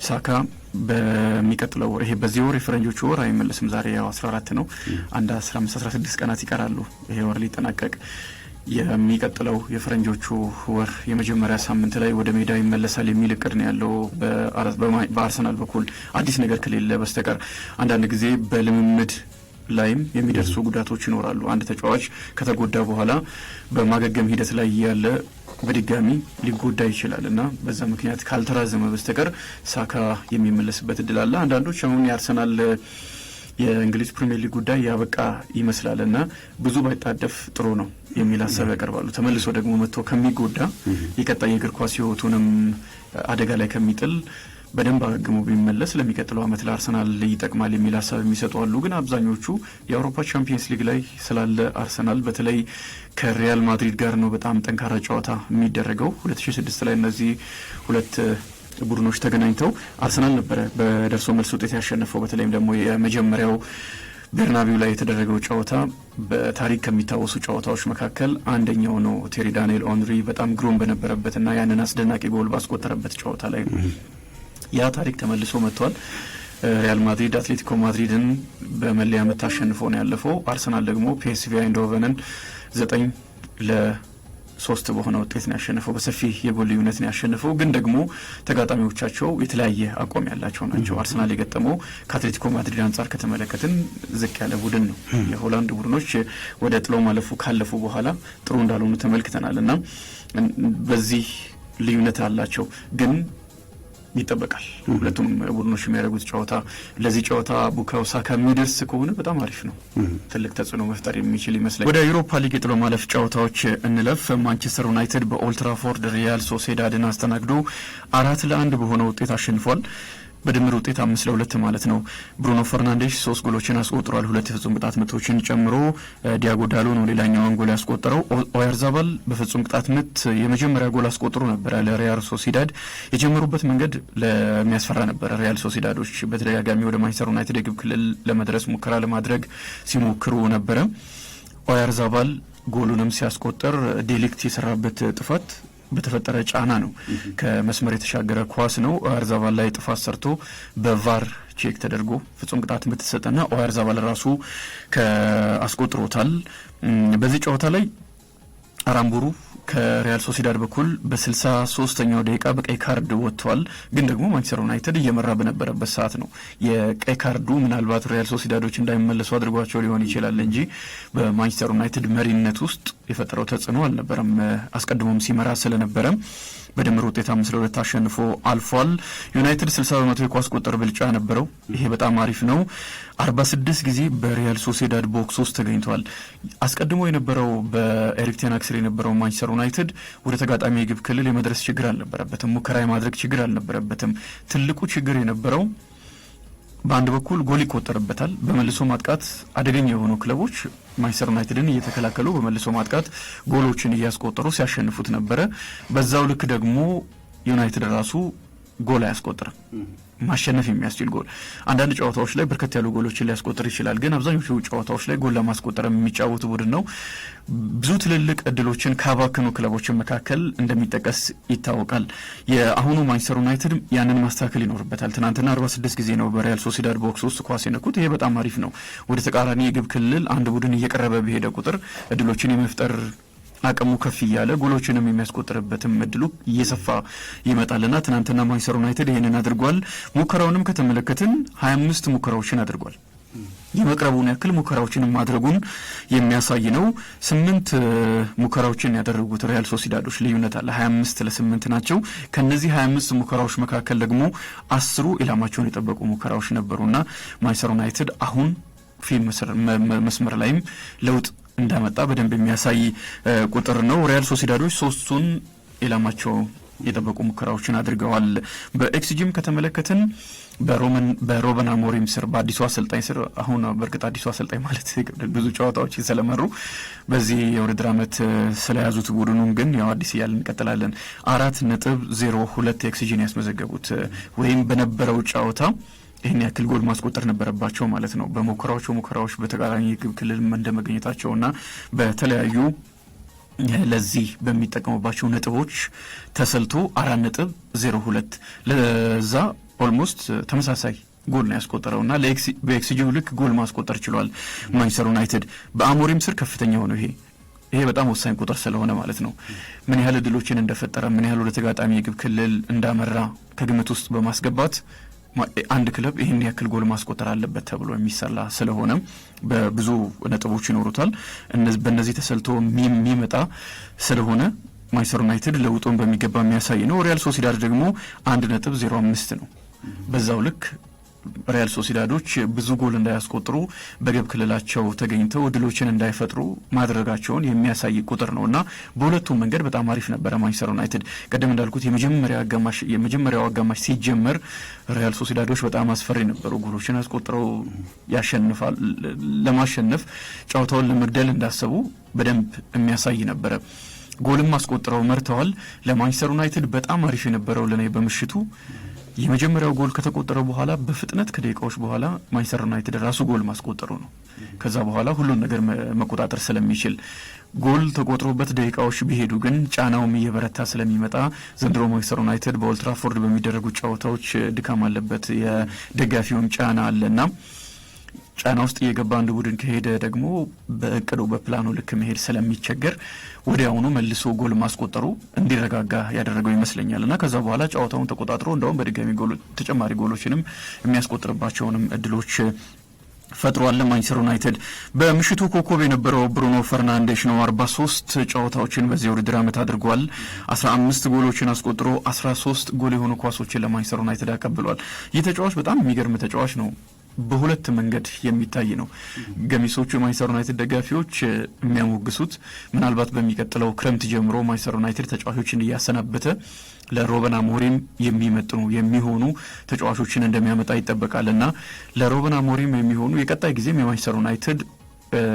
ሳካ በሚቀጥለው ይሄ በዚህ ወር የፈረንጆቹ ወር አይመለስም። ዛሬ ያው 14 ነው። አንድ 15 16 ቀናት ይቀራሉ ይሄ ወር ሊጠናቀቅ። የሚቀጥለው የፈረንጆቹ ወር የመጀመሪያ ሳምንት ላይ ወደ ሜዳ ይመለሳል የሚል እቅድ ነው ያለው በአርሰናል በኩል አዲስ ነገር ከሌለ በስተቀር። አንዳንድ ጊዜ በልምምድ ላይም የሚደርሱ ጉዳቶች ይኖራሉ። አንድ ተጫዋች ከተጎዳ በኋላ በማገገም ሂደት ላይ ያለ በድጋሚ ሊጎዳ ይችላል እና በዛ ምክንያት ካልተራዘመ በስተቀር ሳካ የሚመለስበት እድል አለ። አንዳንዶች አሁን የአርሰናል የእንግሊዝ ፕሪሚየር ሊግ ጉዳይ ያበቃ ይመስላልና ብዙ ባይጣደፍ ጥሩ ነው የሚል ሀሳብ ያቀርባሉ። ተመልሶ ደግሞ መጥቶ ከሚጎዳ የቀጣይ የእግር ኳስ ህይወቱንም አደጋ ላይ ከሚጥል በደንብ አገግሞ ቢመለስ ለሚቀጥለው ዓመት ለአርሰናል ይጠቅማል የሚል ሀሳብ የሚሰጡ አሉ። ግን አብዛኞቹ የአውሮፓ ቻምፒየንስ ሊግ ላይ ስላለ አርሰናል በተለይ ከሪያል ማድሪድ ጋር ነው በጣም ጠንካራ ጨዋታ የሚደረገው። 2006 ላይ እነዚህ ሁለት ቡድኖች ተገናኝተው አርሰናል ነበረ በደርሶ መልስ ውጤት ያሸነፈው። በተለይም ደግሞ የመጀመሪያው ቤርናቢው ላይ የተደረገው ጨዋታ በታሪክ ከሚታወሱ ጨዋታዎች መካከል አንደኛው ነው። ቴሪ ዳንኤል ኦንሪ በጣም ግሩም በነበረበትና ያንን አስደናቂ ጎል ባስቆጠረበት ጨዋታ ላይ ያ ታሪክ ተመልሶ መጥቷል። ሪያል ማድሪድ አትሌቲኮ ማድሪድን በመለያ ምት አሸንፎ ነው ያለፈው። አርሰናል ደግሞ ፒኤስቪ አይንድሆቨንን 9-3 በሆነ ውጤት ነው ያሸነፈው። በሰፊ የጎል ልዩነት ነው ያሸነፈው። ግን ደግሞ ተጋጣሚዎቻቸው የተለያየ አቋም ያላቸው ናቸው። አርሰናል የገጠመው ከአትሌቲኮ ማድሪድ አንጻር ከተመለከትን ዝቅ ያለ ቡድን ነው። የሆላንድ ቡድኖች ወደ ጥሎ ማለፉ ካለፉ በኋላ ጥሩ እንዳልሆኑ ተመልክተናል እና በዚህ ልዩነት አላቸው ግን ይጠበቃል። ሁለቱም ቡድኖች የሚያደርጉት ጨዋታ ለዚህ ጨዋታ ቡካዮ ሳካ የሚደርስ ከሆነ በጣም አሪፍ ነው። ትልቅ ተጽዕኖ መፍጠር የሚችል ይመስላል። ወደ ዩሮፓ ሊግ የጥሎ ማለፍ ጨዋታዎች እንለፍ። ማንቸስተር ዩናይትድ በኦልድ ትራፎርድ ሪያል ሶሴዳድን አስተናግዶ 4-1 በሆነ ውጤት አሸንፏል። በድምር ውጤት 5-2 ማለት ነው። ብሩኖ ፈርናንዴስ 3 ጎሎችን አስቆጥሯል። 2 የፍጹም ቅጣት ምቶችን ጨምሮ ዲያጎ ዳሎ ነው ሌላኛውን ጎል ያስቆጠረው። ኦያርዛባል በፍጹም ቅጣት ምት የመጀመሪያ ጎል አስቆጥሮ ነበር ለሪያል ሶሲዳድ። የጀመሩበት መንገድ ለሚያስፈራ ነበር። ሪያል ሶሲዳዶች በተደጋጋሚ ወደ ማንቸስተር ዩናይትድ የግብ ክልል ለመድረስ ሙከራ ለማድረግ ሲሞክሩ ነበረ። ኦያርዛባል ጎሉንም ሲያስቆጥር ዴሊክት የሰራበት ጥፋት በተፈጠረ ጫና ነው። ከመስመር የተሻገረ ኳስ ነው። ኦያርዛባል ላይ ጥፋት ሰርቶ በቫር ቼክ ተደርጎ ፍጹም ቅጣት ምትሰጠና ኦያርዛባል ራሱ ከአስቆጥሮታል። በዚህ ጨዋታ ላይ አራምቡሩ ከሪያል ሶሲዳድ በኩል በ63ኛው ደቂቃ በቀይ ካርድ ወጥቷል። ግን ደግሞ ማንቸስተር ዩናይትድ እየመራ በነበረበት ሰዓት ነው የቀይ ካርዱ ምናልባት ሪያል ሶሲዳዶች እንዳይመለሱ አድርጓቸው ሊሆን ይችላል እንጂ በማንቸስተር ዩናይትድ መሪነት ውስጥ የፈጠረው ተጽዕኖ አልነበረም። አስቀድሞም ሲመራ ስለነበረ በድምር ውጤት 5-2 አሸንፎ አልፏል። ዩናይትድ 60% የኳስ ቁጥር ብልጫ ነበረው። ይሄ በጣም አሪፍ ነው። 46 ጊዜ በሪያል ሶሲዳድ ቦክስ ውስጥ ተገኝቷል። አስቀድሞ የነበረው በኤሪክ ቴን ሃግ ስር የነበረው ማንቸስተር ዩናይትድ ወደ ተጋጣሚ የግብ ክልል የመድረስ ችግር አልነበረበትም። ሙከራ የማድረግ ችግር አልነበረበትም። ትልቁ ችግር የነበረው በአንድ በኩል ጎል ይቆጠርበታል። በመልሶ ማጥቃት አደገኛ የሆኑ ክለቦች ማንቸስተር ዩናይትድን እየተከላከሉ በመልሶ ማጥቃት ጎሎችን እያስቆጠሩ ሲያሸንፉት ነበረ። በዛው ልክ ደግሞ ዩናይትድ ራሱ ጎል አያስቆጥርም። ማሸነፍ የሚያስችል ጎል አንዳንድ ጨዋታዎች ላይ በርከት ያሉ ጎሎችን ሊያስቆጥር ይችላል። ግን አብዛኞቹ ጨዋታዎች ላይ ጎል ለማስቆጠር የሚጫወቱ ቡድን ነው። ብዙ ትልልቅ እድሎችን ካባከኑ ክለቦችን መካከል እንደሚጠቀስ ይታወቃል። የአሁኑ ማንቸስተር ዩናይትድ ያንን ማስተካከል ይኖርበታል። ትናንትና 46 ጊዜ ነው በሪያል ሶሲዳድ ቦክስ ውስጥ ኳስ የነኩት። ይሄ በጣም አሪፍ ነው። ወደ ተቃራኒ የግብ ክልል አንድ ቡድን እየቀረበ በሄደ ቁጥር እድሎችን የመፍጠር አቅሙ ከፍ እያለ ጎሎችንም የሚያስቆጥርበትም እድሉ እየሰፋ ይመጣልና ትናንትና ማንቸስተር ዩናይትድ ይሄንን አድርጓል። ሙከራውንም ከተመለከትን 25 ሙከራዎችን አድርጓል። የመቅረቡን ያክል ሙከራዎችን ማድረጉን የሚያሳይ ነው። 8 ሙከራዎችን ያደረጉት ሪያል ሶሲዳዶች ልዩነት አለ። 25-8 ናቸው። ከነዚህ 25 ሙከራዎች መካከል ደግሞ 10 ኢላማቸውን የጠበቁ ሙከራዎች ነበሩና ማንቸስተር ዩናይትድ አሁን ፊልም መስመር ላይም ለውጥ እንዳመጣ በደንብ የሚያሳይ ቁጥር ነው። ሪያል ሶሲዳዶች 3ቱን ኢላማቸው የጠበቁ ሙከራዎችን አድርገዋል። በኤክስጂም ከተመለከትን በሮበን አሞሪም ስር በአዲሱ አሰልጣኝ ስር አሁን በእርግጥ አዲሱ አሰልጣኝ ማለት ብዙ ጨዋታዎች ስለመሩ በዚህ የውድድር ዓመት ስለያዙት ቡድኑን ግን ያው አዲስ እያልን እንቀጥላለን 4.02 ኤክስጂን ያስመዘገቡት ወይም በነበረው ጨዋታ ይህን ያክል ጎል ማስቆጠር ነበረባቸው ማለት ነው። ሙከራዎች በተቃራኒ የግብ ክልል እንደመገኘታቸውና በተለያዩ ለዚህ በሚጠቀሙባቸው ነጥቦች ተሰልቶ 4.02 ለዛ ኦልሞስት ተመሳሳይ ጎል ነው ያስቆጠረውና በኤክስጂው ልክ ጎል ማስቆጠር ችሏል ማንቸስተር ዩናይትድ። በአሞሪም ስር ከፍተኛ ሆነው ይሄ በጣም ወሳኝ ቁጥር ስለሆነ ማለት ነው። ምን ያህል እድሎችን እንደፈጠረ ምን ያህል ወደ ተጋጣሚ የግብ ክልል እንዳመራ ከግምት ውስጥ በማስገባት አንድ ክለብ ይህን ያክል ጎል ማስቆጠር አለበት ተብሎ የሚሰላ ስለሆነ በብዙ ነጥቦች ይኖሩታል። በእነዚህ ተሰልቶ የሚመጣ ስለሆነ ማንቸስተር ዩናይትድ ለውጡን በሚገባ የሚያሳይ ነው። ሪያል ሶሲዳድ ደግሞ 1.05 ነው። በዛው ልክ ሪያል ሶሲዳዶች ብዙ ጎል እንዳያስቆጥሩ በግብ ክልላቸው ተገኝተው እድሎችን እንዳይፈጥሩ ማድረጋቸውን የሚያሳይ ቁጥር ነውና በሁለቱም መንገድ በጣም አሪፍ ነበረ ማንቸስተር ዩናይትድ። ቀደም እንዳልኩት የመጀመሪያው አጋማሽ ሲጀመር ሪያል ሶሲዳዶች በጣም አስፈሪ ነበሩ። ጎሎችን አስቆጥረው ያሸንፋል ለማሸነፍ ጨዋታውን ለመግደል እንዳሰቡ በደንብ የሚያሳይ ነበረ። ጎልም አስቆጥረው መርተዋል። ለማንቸስተር ዩናይትድ በጣም አሪፍ የነበረው ለኔ በምሽቱ የመጀመሪያው ጎል ከተቆጠረ በኋላ በፍጥነት ከደቂቃዎች በኋላ ማንቸስተር ዩናይትድ ራሱ ጎል ማስቆጠሩ ነው። ከዛ በኋላ ሁሉን ነገር መቆጣጠር ስለሚችል ጎል ተቆጥሮበት ደቂቃዎች ቢሄዱ ግን ጫናውም እየበረታ ስለሚመጣ ዘንድሮ ማንቸስተር ዩናይትድ በኦልድ ትራፎርድ በሚደረጉ ጨዋታዎች ድካም አለበት፣ የደጋፊውን ጫና አለና ጫና ውስጥ እየገባ አንድ ቡድን ከሄደ ደግሞ በእቅዱ በፕላኑ ልክ መሄድ ስለሚቸገር ወዲያውኑ መልሶ ጎል ማስቆጠሩ እንዲረጋጋ ያደረገው ይመስለኛልና ከዛ በኋላ ጨዋታውን ተቆጣጥሮ እንደውም በድጋሚ ተጨማሪ ጎሎችንም የሚያስቆጥርባቸውንም እድሎች ፈጥሯል ማንቸስተር ዩናይትድ። በምሽቱ ኮከብ የነበረው ብሩኖ ፈርናንዴሽ ነው። 43 ጨዋታዎችን በዚህ ውድድር ዓመት አድርጓል። 15 ጎሎችን አስቆጥሮ 13 ጎል የሆኑ ኳሶችን ለማንቸስተር ዩናይትድ አቀብሏል። ይህ ተጫዋች በጣም የሚገርም ተጫዋች ነው። በሁለት መንገድ የሚታይ ነው። ገሚሶቹ የማንቸስተር ዩናይትድ ደጋፊዎች የሚያሞግሱት ምናልባት በሚቀጥለው ክረምት ጀምሮ ማንቸስተር ዩናይትድ ተጫዋቾችን እያሰናበተ ለሮበን አሞሪም የሚሆኑ ተጫዋቾችን እንደሚያመጣ ይጠበቃልና ለሮበን አሞሪም የሚሆኑ የቀጣይ ጊዜም የማንቸስተር ዩናይትድ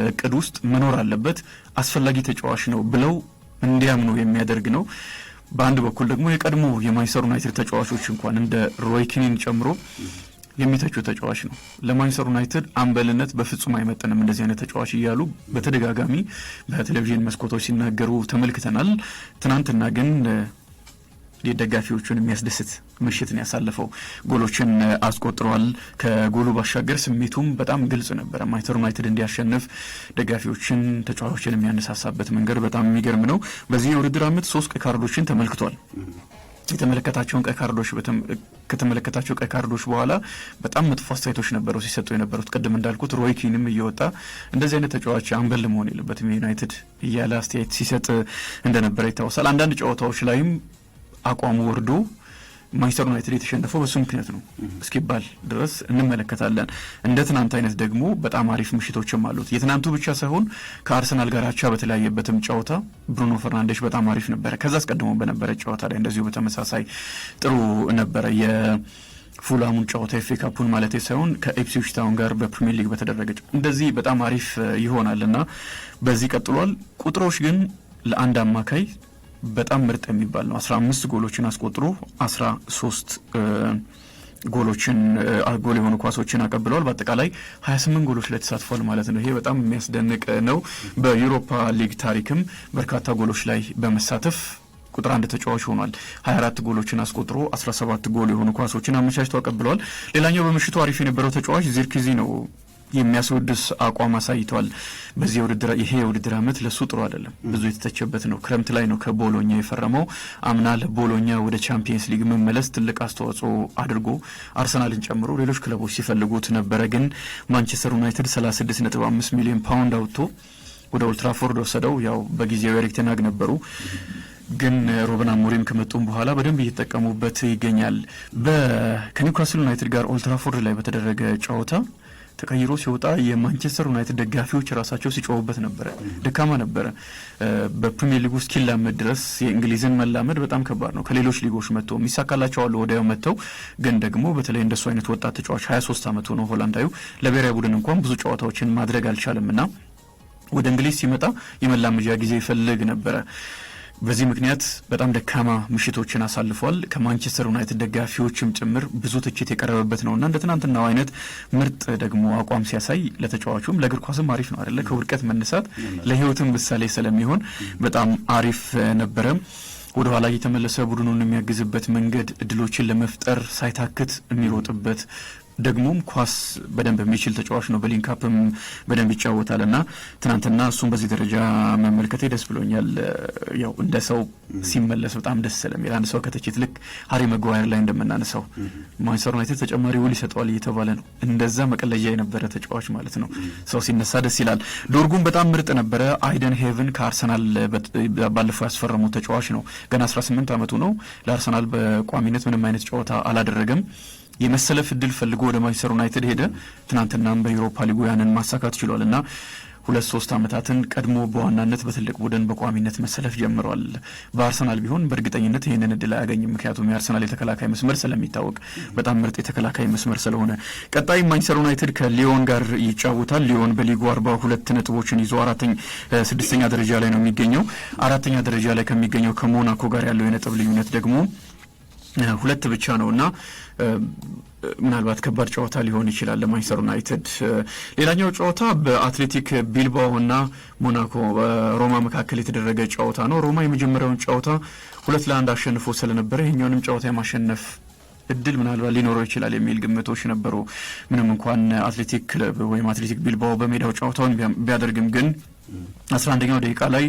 እቅድ ውስጥ መኖር አለበት አስፈላጊ ተጫዋች ነው ብለው እንዲያምኑ የሚያደርግ ነው። በአንድ በኩል ደግሞ የቀድሞ የማንቸስተር ዩናይትድ ተጫዋቾች እንኳን እንደ ሮይ ኪኒን ጨምሮ የሚተቹ ተጫዋች ነው። ለማንቸስተር ዩናይትድ አምበልነት በፍጹም አይመጥንም እንደዚህ አይነት ተጫዋች እያሉ በተደጋጋሚ በቴሌቪዥን መስኮቶች ሲናገሩ ተመልክተናል። ትናንትና ግን የደጋፊዎቹን የሚያስደስት ምሽትን ያሳለፈው ጎሎችን አስቆጥሯል። ከጎሉ ባሻገር ስሜቱም በጣም ግልጽ ነበረ። ማንቸስተር ዩናይትድ እንዲያሸንፍ ደጋፊዎችን፣ ተጫዋቾችን የሚያነሳሳበት መንገድ በጣም የሚገርም ነው። በዚህ የውድድር ዓመት 3 ቀይ ካርዶችን ተመልክቷል። ከተመለከታቸው ቀይ ካርዶች በኋላ በጣም መጥፎ አስተያየቶች ነበሩ ሲሰጡ የነበሩት። ቅድም እንዳልኩት ሮይ ኪንም እየወጣ እንደዚህ አይነት ተጫዋች አምበል መሆን የለበትም ዩናይትድ እያለ አስተያየት ሲሰጥ እንደነበረ ይታወሳል። አንዳንድ ጨዋታዎች ላይም አቋሙ ወርዶ ማንቸስተር ዩናይትድ የተሸነፈው በሱ ምክንያት ነው እስኪባል ድረስ እንመለከታለን። እንደ ትናንት አይነት ደግሞ በጣም አሪፍ ምሽቶችም አሉት። የትናንቱ ብቻ ሳይሆን ከአርሰናል ጋር አቻ በተለያየበትም ጨዋታ ብሩኖ ፈርናንዴሽ በጣም አሪፍ ነበረ። ከዛ አስቀድሞ በነበረ ጨዋታ ላይ እንደዚሁ በተመሳሳይ ጥሩ ነበረ። የፉላሙን ጨዋታ ኤፍ ኤ ካፑን ማለት ሳይሆን ከኢፕስዊች ታውን ጋር በፕሪሚየር ሊግ በተደረገ እንደዚህ በጣም አሪፍ ይሆናልና በዚህ ቀጥሏል። ቁጥሮች ግን ለአንድ አማካይ በጣም ምርጥ የሚባል ነው። 15 ጎሎችን አስቆጥሮ 13 ጎል የሆኑ ኳሶችን አቀብለዋል። በአጠቃላይ 28 ጎሎች ላይ ተሳትፏል ማለት ነው። ይሄ በጣም የሚያስደንቅ ነው። በዩሮፓ ሊግ ታሪክም በርካታ ጎሎች ላይ በመሳተፍ ቁጥር 1 ተጫዋች ሆኗል። 24 ጎሎችን አስቆጥሮ 17 ጎል የሆኑ ኳሶችን አመቻችቶ አቀብለዋል። ሌላኛው በምሽቱ አሪፍ የነበረው ተጫዋች ዚርክዚ ነው። የሚያስወድስ አቋም አሳይቷል። ይሄ የውድድር ዓመት ለሱ ጥሩ አይደለም። ብዙ የተተቸበት ነው። ክረምት ላይ ነው ከቦሎኛ የፈረመው። አምና ለቦሎኛ ወደ ቻምፒየንስ ሊግ መመለስ ትልቅ አስተዋጽኦ አድርጎ አርሰናልን ጨምሮ ሌሎች ክለቦች ሲፈልጉት ነበረ። ግን ማንቸስተር ዩናይትድ 36.5 ሚሊዮን ፓውንድ አውጥቶ ወደ ኦልድ ትራፎርድ ወሰደው። ያው በጊዜው ኤሪክ ቴን ሃግ ነበሩ። ግን ሮበን አሞሪም ከመጡም በኋላ በደንብ እየተጠቀሙበት ይገኛል። ከኒውካስል ዩናይትድ ጋር ኦልድ ትራፎርድ ላይ በተደረገ ጨዋታ ተቀይሮ ሲወጣ የማንቸስተር ዩናይትድ ደጋፊዎች ራሳቸው ሲጮሁበት ነበረ። ደካማ ነበረ። በፕሪሚየር ሊግ ውስጥ እስኪላመድ ድረስ የእንግሊዝን መላመድ በጣም ከባድ ነው። ከሌሎች ሊጎች መጥተው የሚሳካላቸው አሉ ወዲያው መጥተው፣ ግን ደግሞ በተለይ እንደሱ አይነት ወጣት ተጫዋች 23 ዓመቱ ነው ሆላንዳዩ። ለብሔራዊ ቡድን እንኳን ብዙ ጨዋታዎችን ማድረግ አልቻለምና ወደ እንግሊዝ ሲመጣ የመላመጃ ጊዜ ይፈልግ ነበረ። በዚህ ምክንያት በጣም ደካማ ምሽቶችን አሳልፏል። ከማንቸስተር ዩናይትድ ደጋፊዎችም ጭምር ብዙ ትችት የቀረበበት ነውና እንደ ትናንትናው አይነት ምርጥ ደግሞ አቋም ሲያሳይ ለተጫዋቹም ለእግር ኳስም አሪፍ ነው አይደለ? ከውድቀት መነሳት ለሕይወትም ምሳሌ ስለሚሆን በጣም አሪፍ ነበረ። ወደ ኋላ እየተመለሰ ቡድኑን የሚያግዝበት መንገድ እድሎችን ለመፍጠር ሳይታክት የሚሮጥበት ደግሞም ኳስ በደንብ የሚችል ተጫዋች ነው። በሊንካፕም በደንብ ይጫወታልና ትናንትና እሱም በዚህ ደረጃ መመልከቴ ደስ ብሎኛል። ያው እንደ ሰው ሲመለስ በጣም ደስ ስለሚል አንድ ሰው ከተችት ልክ ሃሪ መጓየር ላይ እንደምናነሳው ማንቸስተር ዩናይትድ ተጨማሪ ውል ይሰጠዋል እየተባለ ነው። እንደዛ መቀለጃ የነበረ ተጫዋች ማለት ነው። ሰው ሲነሳ ደስ ይላል። ዶርጉም በጣም ምርጥ ነበረ። አይደን ሄቨን ከአርሰናል ባለፈው ያስፈረሙት ተጫዋች ነው። ገና 18 ዓመቱ ነው። ለአርሰናል በቋሚነት ምንም አይነት ጨዋታ አላደረገም። የመሰለፍ እድል ፈልጎ ወደ ማንቸስተር ዩናይትድ ሄደ። ትናንትናም በዩሮፓ ሊጉ ያንን ማሳካት ችሏል እና 2-3 ዓመታትን ቀድሞ በዋናነት በትልቅ ቡድን በቋሚነት መሰለፍ ጀምሯል። በአርሰናል ቢሆን በእርግጠኝነት ይህንን እድል አያገኝም። ምክንያቱም የአርሰናል የተከላካይ መስመር ስለሚታወቅ በጣም ምርጥ የተከላካይ መስመር ስለሆነ። ቀጣይ ማንቸስተር ዩናይትድ ከሊዮን ጋር ይጫወታል። ሊዮን በሊጉ 42 ነጥቦችን ይዞ 6ኛ ደረጃ ላይ ነው የሚገኘው። 4ኛ ደረጃ ላይ ከሚገኘው ከሞናኮ ጋር ያለው የነጥብ ልዩነት ደግሞ 2 ብቻ ነውና ምናልባት ከባድ ጨዋታ ሊሆን ይችላል ለማንቸስተር ዩናይትድ። ሌላኛው ጨዋታ በአትሌቲክ ቢልባኦ እና ሞናኮ ሮማ መካከል የተደረገ ጨዋታ ነው። ሮማ የመጀመሪያውን ጨዋታ 2-1 አሸንፎ ስለነበረ ይሄኛውንም ጨዋታ የማሸነፍ እድል ምናልባት ሊኖረው ይችላል የሚል ግምቶች ነበሩ። ምንም እንኳን አትሌቲክ ክለብ ወይም አትሌቲክ ቢልባኦ በሜዳው ጨዋታውን ቢያደርግም ግን 11ኛው ደቂቃ ላይ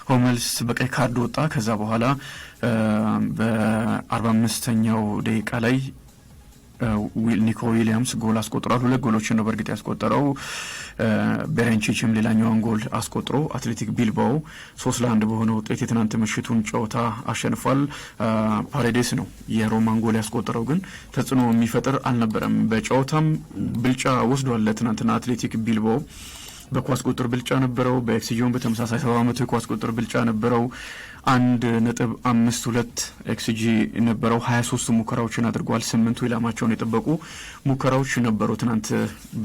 ሆመልስ በቀይ ካርድ ወጣ። ከዛ በኋላ በ45ኛው ደቂቃ ላይ ኒኮ ዊሊያምስ ጎል አስቆጥሯል። 2 ጎሎችን ነው በእርግጥ ያስቆጠረው። ቤሬንቺችም ሌላኛውን ጎል አስቆጥሮ አትሌቲክ ቢልባኦ 3-1 በሆነ ውጤት የትናንት ምሽቱን ጨዋታ አሸንፏል። ፓሬዴስ ነው የሮማን ጎል ያስቆጠረው፣ ግን ተጽዕኖ የሚፈጥር አልነበረም። በጨዋታም ብልጫ ወስዷል ትናንትና አትሌቲክ ቢልባኦ። በኳስ ቁጥር ብልጫ ነበረው። በኤክስጂውን በተመሳሳይ 70 የኳስ ቁጥር ብልጫ ነበረው። 1.52 ኤክስጂ ነበረው። 23 ሙከራዎችን አድርጓል። 8 ኢላማቸውን የጠበቁ ሙከራዎች ነበሩ ትናንት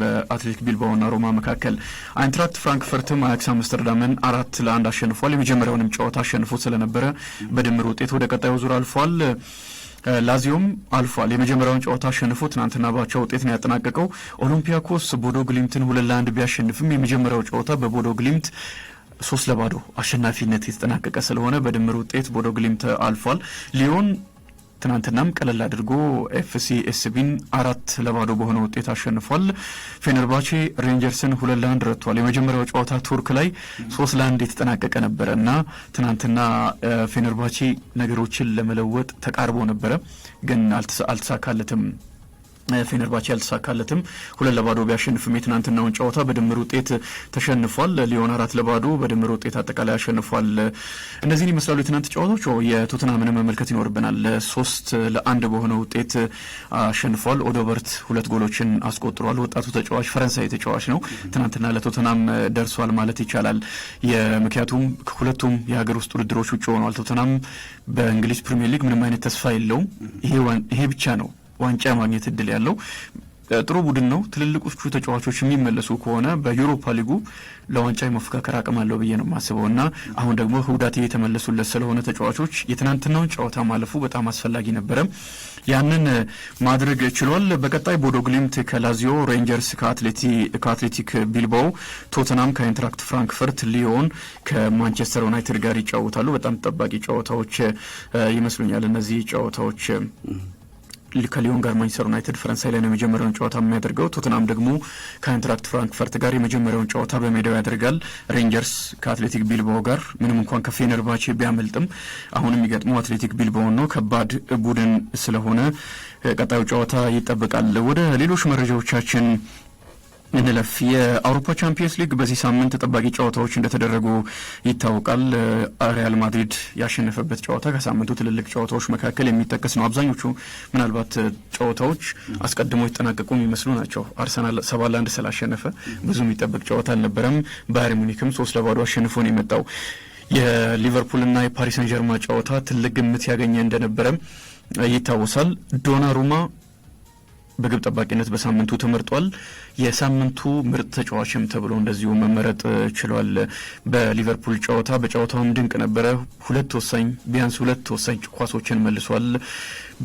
በአትሌቲክ ቢልባኦና ሮማ መካከል። አይንትራክት ፍራንክፈርትም አያክስ አምስተርዳምን 4-1 አሸንፏል። የመጀመሪያውንም ጨዋታ አሸንፎ ስለነበረ በድምር ውጤት ወደ ቀጣዩ ዙር አልፏል። ላዚዮም አልፏል። የመጀመሪያውን ጨዋታ አሸንፎ ትናንትና ባቻ ውጤት ነው ያጠናቀቀው። ኦሎምፒያኮስ ቦዶ ግሊምትን 2-1 ቢያሸንፍም የመጀመሪያው ጨዋታ በቦዶ ግሊምት 3-0 አሸናፊነት የተጠናቀቀ ስለሆነ በድምር ውጤት ቦዶ ግሊምት አልፏል። ሊዮን ትናንትናም ቀለል አድርጎ ኤፍሲ ኤስቢን 4-0 በሆነ ውጤት አሸንፏል። ፌነርባቼ ሬንጀርስን 2-1 ረቷል። የመጀመሪያው ጨዋታ ቱርክ ላይ 3-1 የተጠናቀቀ ነበረ እና ትናንትና ፌነርባቼ ነገሮችን ለመለወጥ ተቃርቦ ነበረ፣ ግን አልተሳካለትም። ፌነርባቼ አልተሳካለትም። 2-0 ቢያሸንፍም የትናንትናውን ጨዋታ በድምር ውጤት ተሸንፏል። ሊዮን 4-0 በድምር ውጤት አጠቃላይ አሸንፏል። እነዚህን ይመስላሉ የትናንት ጨዋታዎች። የቶተናምን መመልከት ይኖርብናል። 3-1 በሆነ ውጤት አሸንፏል። ኦዶበርት 2 ጎሎችን አስቆጥሯል። ወጣቱ ተጫዋች ፈረንሳይ ተጫዋች ነው። ትናንትና ለቶተናም ደርሷል ማለት ይቻላል። ምክንያቱም ከሁለቱም የሀገር ውስጥ ውድድሮች ውጭ ሆኗል። ቶተናም በእንግሊዝ ፕሪሚየር ሊግ ምንም አይነት ተስፋ የለውም። ይሄ ብቻ ነው ዋንጫ ማግኘት እድል ያለው። ጥሩ ቡድን ነው። ትልልቆቹ ተጫዋቾች የሚመለሱ ከሆነ በዩሮፓ ሊጉ ለዋንጫ የመፎካከር አቅም አለው ብዬ ነው የማስበው እና አሁን ደግሞ ሁዳቴ የተመለሱለት ስለሆነ ተጫዋቾች የትናንትናውን ጨዋታ ማለፉ በጣም አስፈላጊ ነበረ። ያንን ማድረግ ችሏል። በቀጣይ ቦዶ ግሊምት ከላዚዮ፣ ሬንጀርስ ከአትሌቲክ ቢልባኦ፣ ቶተናም ከአይንትራክት ፍራንክፈርት፣ ሊዮን ከማንቸስተር ዩናይትድ ጋር ይጫወታሉ። በጣም ጠባቂ ጨዋታዎች ይመስሉኛል እነዚህ ጨዋታዎች። ከሊዮን ጋር ማንቸስተር ዩናይትድ ፈረንሳይ ላይ ነው የመጀመሪያውን ጨዋታ የሚያደርገው። ቶተናም ደግሞ ከአይንትራክት ፍራንክፈርት ጋር የመጀመሪያውን ጨዋታ በሜዳው ያደርጋል። ሬንጀርስ ከአትሌቲክ ቢልባኦ ጋር ምንም እንኳን ከፌነርባቼ ቢያመልጥም አሁንም የሚገጥመው አትሌቲክ ቢልባኦ ነው። ከባድ ቡድን ስለሆነ ቀጣዩ ጨዋታ ይጠበቃል። ወደ ሌሎች መረጃዎቻችን እንለፍ። የአውሮፓ ቻምፒየንስ ሊግ በዚህ ሳምንት ተጠባቂ ጨዋታዎች እንደተደረጉ ይታወቃል። ሪያል ማድሪድ ያሸነፈበት ጨዋታ ከሳምንቱ ትልልቅ ጨዋታዎች መካከል የሚጠቀስ ነው። አብዛኞቹ ምናልባት ጨዋታዎች አስቀድሞ የተጠናቀቁ የሚመስሉ ናቸው። አርሰናል 7-1 ስላሸነፈ ብዙ የሚጠበቅ ጨዋታ አልነበረም። ባየር ሙኒክም 3-0 አሸንፎ ነው የመጣው። የሊቨርፑልና የፓሪስ ሰን ጀርማ ጨዋታ ትልቅ ግምት ያገኘ እንደነበረ ይታወሳል። ዶናሩማ በግብ ጠባቂነት በሳምንቱ ተመርጧል። የሳምንቱ ምርጥ ተጫዋችም ተብሎ እንደዚሁ መመረጥ ችሏል። በሊቨርፑል ጨዋታ በጨዋታውም ድንቅ ነበረ። ቢያንስ ሁለት ወሳኝ ኳሶችን መልሷል።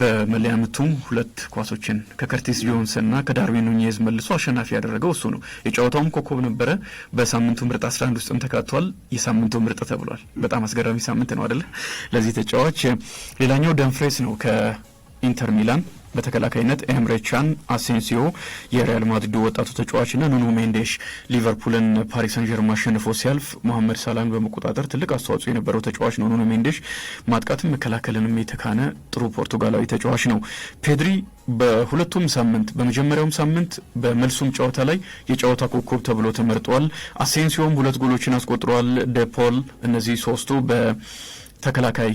በመለያ ምቱም 2 ኳሶችን ከከርቲስ ጆንስና ከዳርዊን ኑኔዝ መልሶ አሸናፊ ያደረገው እሱ ነው። የጨዋታውም ኮከብ ነበረ። በሳምንቱ ምርጥ 11 ውስጥም ተካቷል። የሳምንቱ ምርጥ ተብሏል። በጣም አስገራሚ ሳምንት ነው አይደለ? ለዚህ ተጫዋች ሌላኛው ደንፍሬስ ነው ከኢንተር ሚላን በተከላካይነት ኤምሬ ቻን፣ አሴንሲዮ የሪያል ማድሪድ ወጣቱ ተጫዋችና ኑኖ ሜንዴሽ ሊቨርፑልን ፓሪስ ሰን ጀርማ አሸንፎ ሲያልፍ መሐመድ ሳላህን በመቆጣጠር ትልቅ አስተዋጽኦ የነበረው ተጫዋች ነው። ኑኖ ሜንዴሽ ማጥቃትም መከላከልንም የተካነ ጥሩ ፖርቱጋላዊ ተጫዋች ነው። ፔድሪ በሁለቱም ሳምንት በመጀመሪያውም ሳምንት በመልሱም ጨዋታ ላይ የጨዋታ ኮከብ ተብሎ ተመርጧል። አሴንሲዮም 2 ጎሎችን አስቆጥሯል። ደፖል እነዚህ ሶስቱ ተከላካይ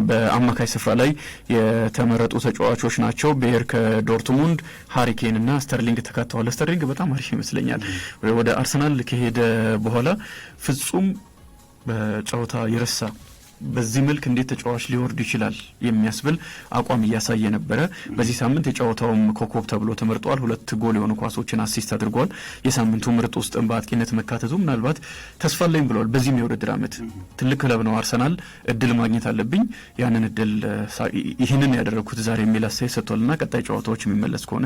በአማካይ ስፍራ ላይ የተመረጡ ተጫዋቾች ናቸው። ቤር ከዶርትሙንድ፣ ሃሪኬን እና ስተርሊንግ ተካተዋል። ስተርሊንግ በጣም አሪፍ ይመስለኛል። ወደ አርሰናል ከሄደ በኋላ ፍጹም በጨዋታ የረሳ በዚህ መልክ እንዴት ተጫዋች ሊወርድ ይችላል የሚያስብል አቋም እያሳየ ነበረ። በዚህ ሳምንት የጨዋታውም ኮከብ ተብሎ ተመርጧል። 2 ጎል የሆኑ ኳሶችን አሲስት አድርጓል። የሳምንቱ ምርጥ ውስጥ በአጥቂነት መካተቱ ምናልባት ተስፋ አለኝ ብለዋል። በዚህም የውድድር ዓመት ትልቅ ክለብ ነው አርሰናል፣ እድል ማግኘት አለብኝ፣ ያንን እድል ይህንን ያደረግኩት ዛሬ የሚል አስተያየት ሰጥቷልና ቀጣይ ጨዋታዎች የሚመለስ ከሆነ